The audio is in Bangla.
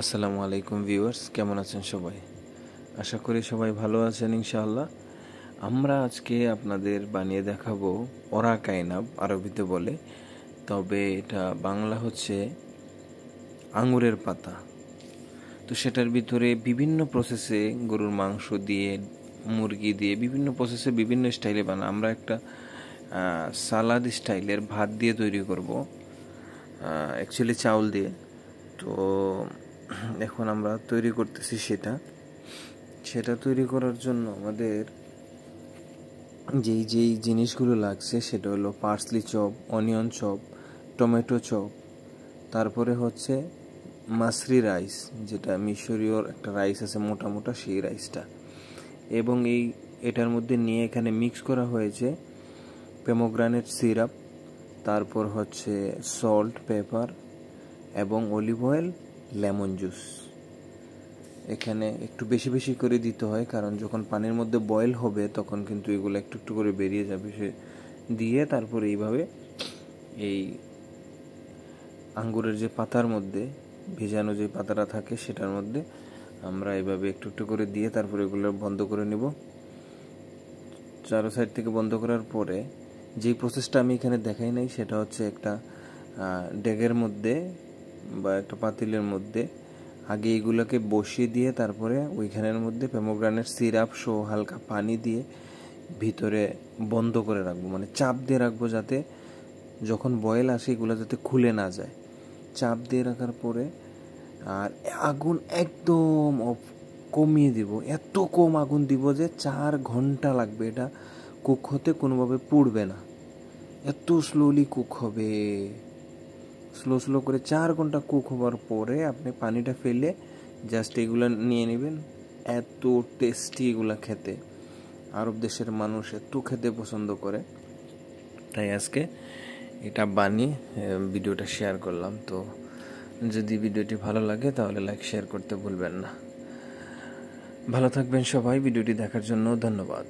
আসসালামু আলাইকুম ভিউয়ার্স, কেমন আছেন সবাই? আশা করি সবাই ভালো আছেন ইনশাআল্লাহ। আমরা আজকে আপনাদের বানিয়ে দেখাবো ওরা কাইনাব, আরবিতে বলে, তবে এটা বাংলা হচ্ছে আঙুরের পাতা। তো সেটার ভিতরে বিভিন্ন প্রসেসে গরুর মাংস দিয়ে, মুরগি দিয়ে বিভিন্ন প্রসেসে বিভিন্ন স্টাইলে আমরা একটা সালাদ স্টাইলের ভাত দিয়ে তৈরি করব, অ্যাকচুয়ালি চাউল দিয়ে। তো এখন আমরা তৈরি করতেছি সেটা তৈরি করার জন্য আমাদের যেই জিনিসগুলো লাগছে সেটা হলো parsley chop, onion chop, tomato chop, তারপরে হচ্ছে মাসরি রাইস, যেটা মিশরীয় একটা রাইস আছে মোটা মোটা, সেই রাইসটা। এবং এটার মধ্যে নিয়ে এখানে মিক্স করা হয়েছে পোমেগ্রানেট সিরাপ, তারপর হচ্ছে সল্ট, পেপার এবং অলিভ অয়েল, লেমন জুস। এখানে একটু বেশি বেশি করে দিতে হয়, কারণ যখন পানির মধ্যে বয়েল হবে তখন কিন্তু এগুলো একটু একটু করে বেরিয়ে যাবে। সে দিয়ে তারপরে এইভাবে এই আঙ্গুরের যে পাতার মধ্যে ভেজানো যে পাতাটা থাকে সেটার মধ্যে আমরা এইভাবে একটু একটু করে দিয়ে তারপরে এগুলো বন্ধ করে নিব। চারো সাইড থেকে বন্ধ করার পরে যেই প্রসেসটা আমি এখানে দেখাই নাই, সেটা হচ্ছে একটা ডেগের মধ্যে বা একটা পাতিলের মধ্যে আগে এগুলোকে বসিয়ে দিয়ে তারপরে ওইখানের মধ্যে পোমেগ্রানেট সিরাপ সহ হালকা পানি দিয়ে ভিতরে বন্ধ করে রাখবো, মানে চাপ দিয়ে রাখবো, যাতে যখন বয়েল আসে এগুলো যাতে খুলে না যায়। চাপ দিয়ে রাখার পরে আর আগুন একদম কমিয়ে দিব, এত কম আগুন দিব যে 4 ঘন্টা লাগবে এটা কুক হতে, কোনোভাবে পুড়বে না, এত স্লোলি কুক হবে। স্লো করে 4 ঘন্টা কুক হওয়ার পরে আপনি পানিটা ফেলে জাস্ট এগুলো নিয়ে নেবেন। এত টেস্টি এগুলো খেতে, আরব দেশের মানুষ এত খেতে পছন্দ করে, তাই আজকে এটা বানিয়ে ভিডিওটা শেয়ার করলাম। তো যদি ভিডিওটি ভালো লাগে তাহলে লাইক শেয়ার করতে ভুলবেন না। ভালো থাকবেন সবাই। ভিডিওটি দেখার জন্য ধন্যবাদ।